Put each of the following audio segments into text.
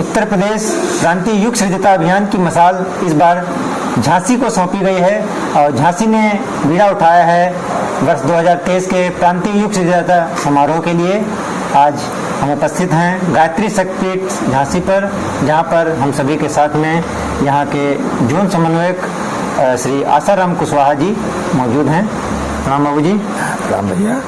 उत्तर प्रदेश प्रांतीय युग सृजता अभियान की मसाल इस बार झांसी को सौंपी गई है और झांसी ने बीड़ा उठाया है वर्ष 2023 के प्रांतीय युग सृजता समारोह के लिए। आज हम उपस्थित हैं गायत्री शक्तिपीठ झांसी पर, जहां पर हम सभी के साथ में यहां के जोन समन्वयक श्री आसाराम कुशवाहा जी मौजूद हैं। प्रणाम बाबू जी। प्रणाम भैया।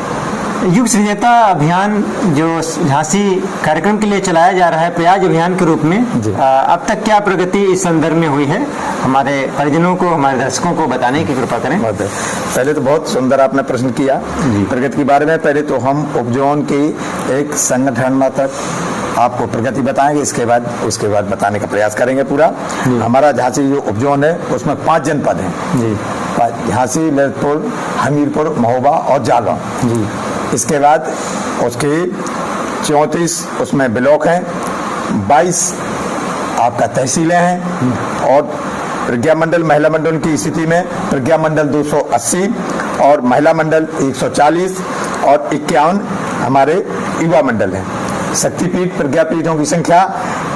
युग सृजता अभियान जो झांसी कार्यक्रम के लिए चलाया जा रहा है प्रयास अभियान के रूप में, अब तक क्या प्रगति इस संदर्भ में हुई है, हमारे परिजनों को, हमारे दर्शकों को बताने की कृपा करें। पहले तो बहुत सुंदर आपने प्रश्न किया प्रगति के बारे में। पहले तो हम उपजोन की एक संगठन तक आपको प्रगति बताएंगे, उसके बाद बताने का प्रयास करेंगे पूरा। हमारा झांसी जो उपजोन है उसमें 5 जनपद हैं जी, झांसी, ललितपुर, हमीरपुर, महोबा और जालौन जी। इसके बाद उसके 34 उसमें ब्लॉक हैं, 22 आपका तहसीलें हैं और प्रज्ञा मंडल महिला मंडल की स्थिति में प्रज्ञा मंडल 280 और महिला मंडल 140 और 51 हमारे युवा मंडल हैं। शक्तिपीठ प्रज्ञापीठों की संख्या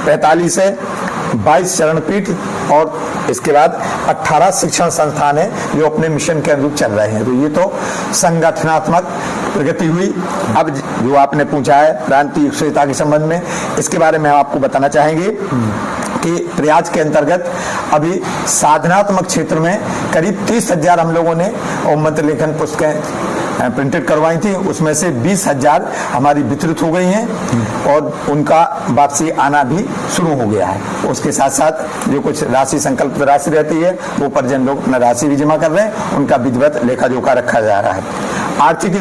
45 है, 22 चरण पीठ और इसके बाद 18 शिक्षण संस्थान है जो अपने मिशन के अनुरूप चल रहे हैं। तो ये तो संगठनात्मक प्रगति हुई। अब जो आपने पूछा है प्रांतीय युग सृजता के संबंध में, इसके बारे में हम आपको बताना चाहेंगे कि प्रयास के अंतर्गत अभी साधनात्मक क्षेत्र में करीब 30,000 हम लोगों ने मंत्र लेखन पुस्तकें प्रिंटेड करवाई थी। उसमें से 20,000 हमारी वितरित हो गई हैं और उनका वापसी आना भी शुरू हो गया है। उसके साथ साथ जो कुछ राशि संकल्पित राशि रहती है वो परिजन लोग अपना राशि भी जमा कर रहे हैं, उनका विधिवत लेखा जोखा रखा जा रहा है। आर्थिक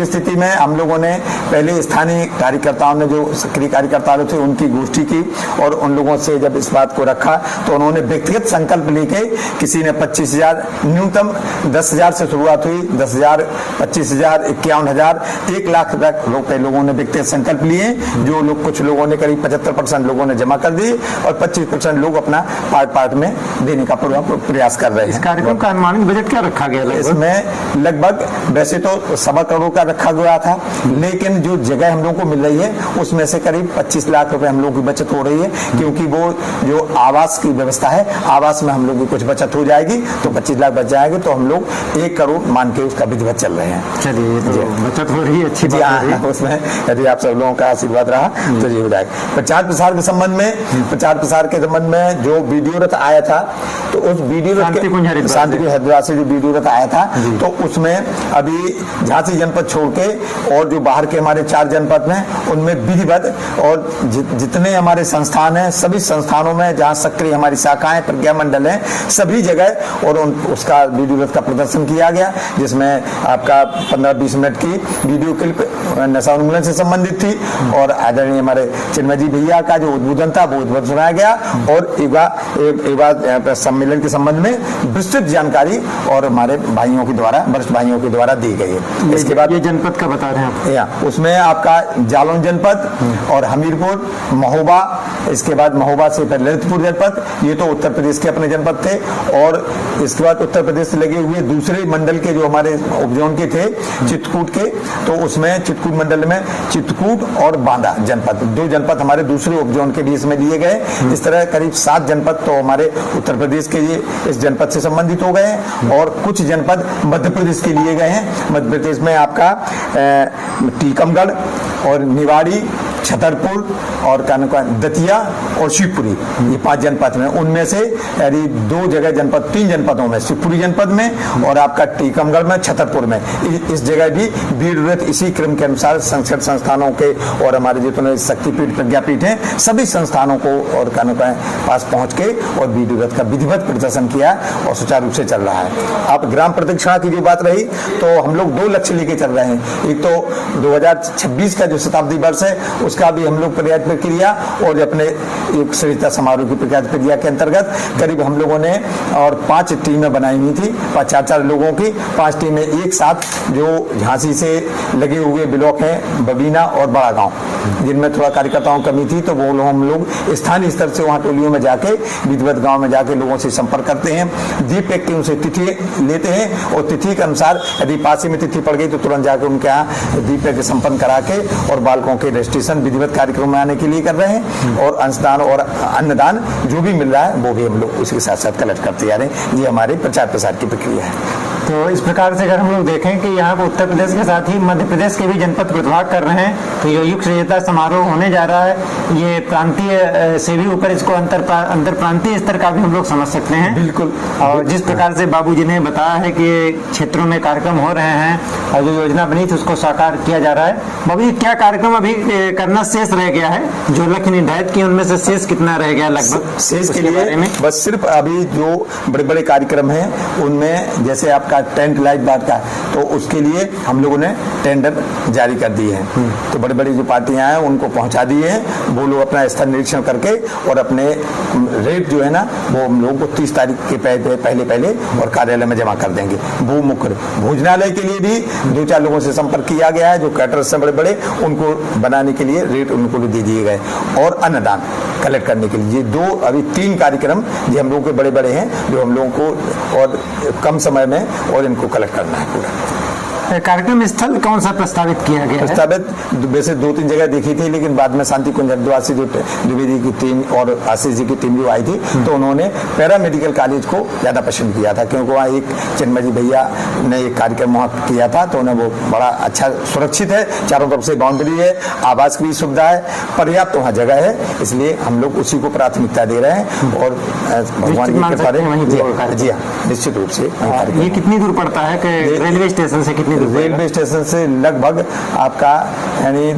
स्थिति में हम लोगों ने पहले स्थानीय कार्यकर्ताओं ने, जो सक्रिय कार्यकर्ता थे, उनकी गोष्ठी की और उन लोगों से जब इस बात को रखा तो उन्होंने व्यक्तिगत संकल्प लेके, किसी ने 25,000, न्यूनतम 10,000 से शुरुआत हुई, 10,000, 25,000, 51,000, 1 लाख तक रुपए लोगों ने व्यक्तिगत संकल्प लिए। जो लोग, कुछ लोगों ने करीब 75% लोगों ने जमा कर दी और 25% लोग अपना पार्ट में देने का पूरा प्रयास कर रहे हैं। इस कार्यक्रम का अनुमानित बजट क्या रखा गया? इसमें लगभग वैसे तो 1.25 करोड़ का रखा गया था, लेकिन जो जगह हम लोग को मिल रही है उसमें से करीब 25 लाख रुपए हम लोग की बचत हो रही है, क्योंकि वो जो आवास की व्यवस्था है, आवास में हम लोग की कुछ बचत हो जाएगी तो 25 लाख बच जाएंगे, तो हम लोग 1 करोड़ मान के उसका विधिवत चल रहे हैं। चलिए, तो बचत हो रही है, अच्छी बात हो रही है। उसमें यदि आप सब लोगों का आशीर्वाद रहा तो ये हो जाएगा। प्रचार प्रसार के संबंध में जो वीडियो रथ आया था, तो उस वीडियो रथ शांतिकुंज हरिद्वार से जो वीडियो रथ आया था, तो उसमें अभी झांसी जनपद छोड़ के और जो बाहर के हमारे 4 जनपद हैं उनमें विधिवत और जितने हमारे संस्थान हैं, सभी संस्थानों में जहां सक्रिय हमारी शाखाएं प्रज्ञा मंडल हैं, सभी जगह और उसका वीडियो रथ का प्रदर्शन किया गया, जिसमें आपका 15-20 मिनट की वीडियो क्लिप नशा उन्मूलन से संबंधित थी और आदरणीय हमारे चिन्मय जी भैया का जो उद्बोधन था वो उद्बोधन सुनाया गया और युवा सम्मेलन के संबंध में विस्तृत जानकारी और हमारे भाइयों के द्वारा, वरिष्ठ भाइयों के द्वारा दी गई है। इसके बाद ये जनपद का बता रहे हैं आप? उसमें आपका जालौन जनपद और हमीरपुर, महोबा, इसके बाद महोबा से फिर ललितपुर जनपद, ये तो उत्तर प्रदेश के अपने जनपद थे। और इसके बाद उत्तर प्रदेश से लगे हुए दूसरे मंडल के जो हमारे उपजोन के थे, चित्रकूट के, तो उसमें चित्रकूट मंडल में चित्रकूट और बांदा जनपद, 2 जनपद हमारे दूसरे उपजोन के लिए इसमें लिए गए। इस तरह करीब 7 जनपद तो हमारे उत्तर प्रदेश के ये इस जनपद से संबंधित हो गए हैं और कुछ जनपद मध्य प्रदेश के लिए गए हैं। मध्य प्रदेश में आपका टीकमगढ़ और निवाड़ी, छतरपुर और दतिया और शिवपुरी, ये 5 जनपद में, उनमें से 2 जगह जनपद, 3 जनपदों में, शिवपुरी जनपद में और आपका टीकमगढ़ में, छतरपुर में, इस जगह भी वीर रथ इसी क्रम के अनुसार संस्कृत संस्थानों के और हमारे जितने शक्तिपीठ प्रज्ञापीठ हैं सभी संस्थानों को और कानों के पास पहुंच के और वीर रथ का विधिवत प्रदर्शन किया और सुचारू रूप से चल रहा है। अब ग्राम प्रदक्षिणा की जो बात रही, तो हम लोग 2 लक्ष्य लेके चल रहे हैं। एक तो 2026 का जो शताब्दी वर्ष है उसका भी हम लोग प्रयास प्रक्रिया और अपने युग सृजता समारोह की प्रयास प्रक्रिया के अंतर्गत करीब हम लोगों ने और 5 टीमें बनाई हुई थी, 4-4 लोगों की 5 टीमें एक साथ, जो झांसी से लगे हुए ब्लॉक हैं बबीना और बड़ा गांव, जिनमें थोड़ा कार्यकर्ताओं की कमी थी, तो वो हम लोग स्थानीय स्तर से वहाँ टोलियों में जाके विधिवत गांव में जाके लोगों से संपर्क करते हैं, दीप एक की उनसे तिथि लेते हैं और तिथि के अनुसार यदि पास में तिथि पड़ गई तो तुरंत जाकर उनके यहाँ दीप संपन्न करा के और बालकों के रजिस्ट्रेशन विधिवत कार्यक्रम में आने के लिए कर रहे हैं, और अंशदान और अन्नदान जो भी मिल रहा है वो भी हम लोग उसके साथ साथ कलेक्ट करते जा रहे हैं। ये हमारे प्रचार प्रसार की प्रक्रिया है। तो इस प्रकार से अगर हम लोग देखें कि यहाँ पर उत्तर प्रदेश के साथ ही मध्य प्रदेश के भी जनपद प्रतिभाग कर रहे हैं, तो ये युग सृजता समारोह होने जा रहा है। ये प्रांतीय से भी ऊपर इसको अंतर प्रांतीय स्तर का भी हम लोग समझ सकते हैं। बिल्कुल। और जिस प्रकार से बाबूजी ने बताया है कि ये क्षेत्रों में कार्यक्रम हो रहे हैं और जो योजना बनी थी उसको साकार किया जा रहा है। बाबूजी, क्या कार्यक्रम अभी करना शेष रह गया है? जो लक्ष्य निर्धारित किए उनमें से शेष कितना रह गया लगभग? शेष के लिए बस सिर्फ अभी जो बड़े बड़े कार्यक्रम हैं उनमें जैसे आपका टेंट लाइट बात का, तो उसके लिए हम लोगों ने टेंडर जारी कर दिए हैं। तो बड़ी बड़ी जो पार्टियां हैं उनको पहुंचा दिए हैं, वो लोग अपना स्थल निरीक्षण करके और अपने रेट जो है ना वो हम लोगों को 30 तारीख के पहले और कार्यालय में जमा कर देंगे। वो मुख्य भोजनालय के लिए भी 2-4 लोगों से संपर्क किया गया है, जो कैटरर्स हैं बड़े बड़े, उनको बनाने के लिए रेट उनको भी दे दिए गए, और अन्नदान कलेक्ट करने के लिए। ये 2 अभी 3 कार्यक्रम जो हम लोगों के बड़े बड़े हैं, जो हम लोगों को और कम समय में और इनको कलेक्ट करना है पूरा। कार्यक्रम स्थल कौन सा प्रस्तावित किया गया है? प्रस्तावित वैसे 2-3 जगह देखी थी, लेकिन बाद में शांति कुंज हरिद्वार से जो द्विवेदी की टीम और आशीष जी की टीम जो आई थी, तो उन्होंने पैरा मेडिकल कॉलेज को ज्यादा पसंद किया था, क्योंकि वहाँ एक चिन्मय जी भैया ने एक कार्यक्रम वहाँ किया था, तो उन्हें वो बड़ा अच्छा सुरक्षित है, चारों तरफ से बाउंड्री है, आवास की भी सुविधा है, पर्याप्त वहाँ जगह है, इसलिए हम लोग उसी को प्राथमिकता दे रहे हैं। और भगवान जी के बारे जी हाँ, निश्चित रूप से। ये कितनी दूर पड़ता है कि रेलवे स्टेशन से? कितनी रेलवे स्टेशन से लगभग आपका यानी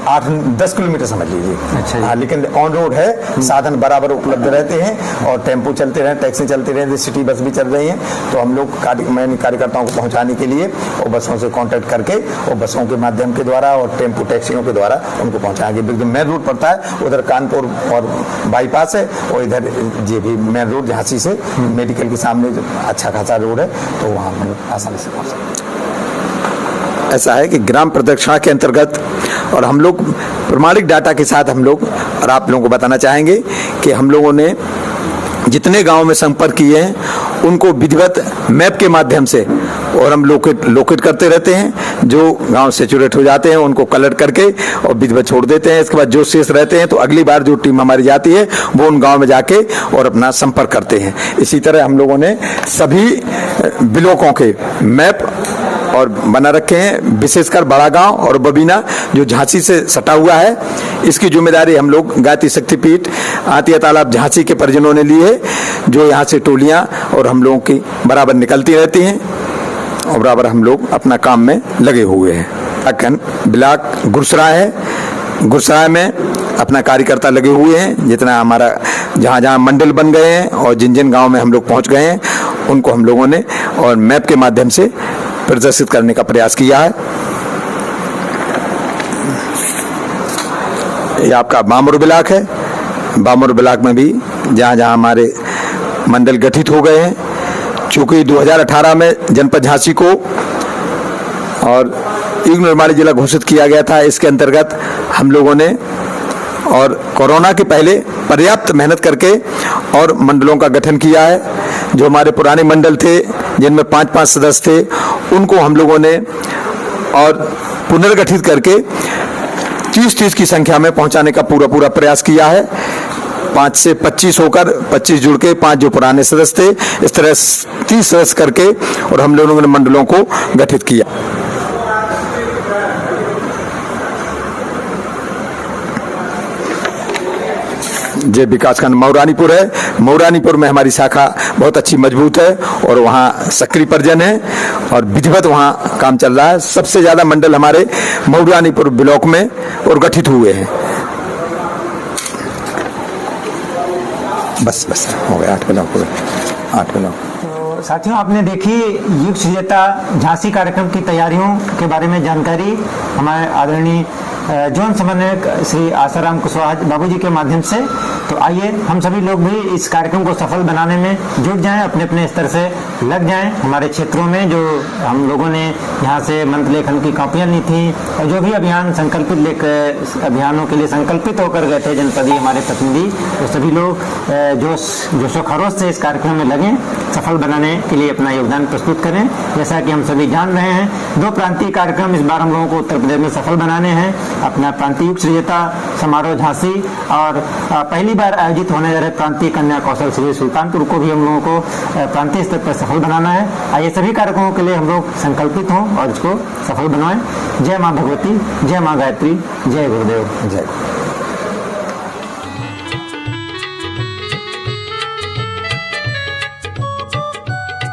8-10 किलोमीटर समझ लीजिए। अच्छा। हाँ, लेकिन ऑन रोड है, साधन बराबर उपलब्ध रहते हैं, और टेम्पो चलते रहे, टैक्सी चलती रहे, सिटी बस भी चल रही हैं। तो हम लोग कार्यकर्ताओं को पहुंचाने के लिए और बसों से कांटेक्ट करके और बसों के माध्यम के द्वारा और टेम्पो टैक्सियों के द्वारा उनको पहुंचाएंगे। बिल्कुल मेन रोड पड़ता है, उधर कानपुर और बाईपास है, और इधर ये भी मेन रोड झांसी से मेडिकल के सामने अच्छा खासा रोड है, तो वहाँ हम लोग आसानी से पहुँच सकते हैं। ऐसा है कि ग्राम प्रदक्षिणा के अंतर्गत, और हम लोग प्रमाणिक डाटा के साथ हम लोग और आप लोगों को बताना चाहेंगे कि हम लोगों ने जितने गांव में संपर्क किए हैं उनको विधिवत मैप के माध्यम से, और हम लोकेट करते रहते हैं, जो गांव सेचुरेट हो जाते हैं उनको कलेक्ट करके और विधिवत छोड़ देते हैं। इसके बाद जो शेष रहते हैं तो अगली बार जो टीम हमारी जाती है वो उन गांव में जाके और अपना संपर्क करते हैं। इसी तरह हम लोगों ने सभी ब्लॉकों के मैप और बना रखे हैं, विशेषकर बड़ा गांव और बबीना जो झांसी से सटा हुआ है। इसकी जिम्मेदारी हम लोग गायत्री शक्तिपीठ आतिया तालाब झांसी के परिजनों ने ली है, जो यहाँ से टोलियां और हम लोगों की बराबर निकलती रहती हैं, और बराबर हम लोग अपना काम में लगे हुए हैं। ब्लॉक गुरसराय है, गुरसराय में अपना कार्यकर्ता लगे हुए हैं। जितना हमारा जहाँ जहाँ मंडल बन गए हैं और जिन जिन गाँव में हम लोग पहुँच गए हैं उनको हम लोगों ने और मैप के माध्यम से प्रदर्शित करने का प्रयास किया है। ये आपका बामर ब्लॉक है, बामर ब्लॉक में भी जहाँ जहाँ हमारे मंडल गठित हो गए हैं, चूंकि 2018 में जनपद झांसी को और निर्माणी जिला घोषित किया गया था, इसके अंतर्गत हम लोगों ने और कोरोना के पहले पर्याप्त मेहनत करके और मंडलों का गठन किया है। जो हमारे पुराने मंडल थे जिनमें 5-5 सदस्य थे, उनको हम लोगों ने और पुनर्गठित करके 30 की संख्या में पहुंचाने का पूरा प्रयास किया है। 5 से 25 होकर 25 जुड़ के 5 जो पुराने सदस्य थे, इस तरह 30 सदस्य करके और हम लोगों ने मंडलों को गठित किया। जे विकासखंड मऊरानीपुर है, मऊरानीपुर में हमारी शाखा बहुत अच्छी मजबूत है और वहाँ सक्रिय परिजन है और विधिवत वहाँ काम चल रहा है। सबसे ज्यादा मंडल हमारे मऊरानीपुर ब्लॉक में और गठित हुए हैं। बस हो गया, 8 ब्लॉक हो गए, 8 ब्लॉक। तो साथियों, आपने देखी युग सृजता झांसी कार्यक्रम की तैयारियों के बारे में जानकारी हमारे आदरणीय जोन समन्वयक श्री आसाराम कुशवाहा बाबूजी के माध्यम से। तो आइए हम सभी लोग भी इस कार्यक्रम को सफल बनाने में जुट जाएं, अपने अपने स्तर से लग जाएं। हमारे क्षेत्रों में जो हम लोगों ने यहाँ से मंत्र लेखन की कॉपियाँ ली थी और जो भी अभियान संकल्पित लेकर अभियानों के लिए संकल्पित होकर गए थे जनपदीय हमारे प्रतिनिधि, तो सभी लोग जोशो खरोश से इस कार्यक्रम में लगें, सफल बनाने के लिए अपना योगदान प्रस्तुत करें। जैसा कि हम सभी जान रहे हैं, 2 प्रांतीय कार्यक्रम इस बार हम लोगों को उत्तर प्रदेश में सफल बनाने हैं। अपना प्रांतीय युग सृजता समारोह झांसी और पहली बार आयोजित होने जा रहे प्रांतीय कन्या कौशल शिविर सुल्तानपुर को भी हम लोगों को प्रांतीय स्तर पर सफल बनाना है। आइए सभी कार्यक्रमों के लिए हम लोग संकल्पित हों और इसको सफल बनाएं। जय माँ भगवती, जय माँ गायत्री, जय गुरुदेव। जय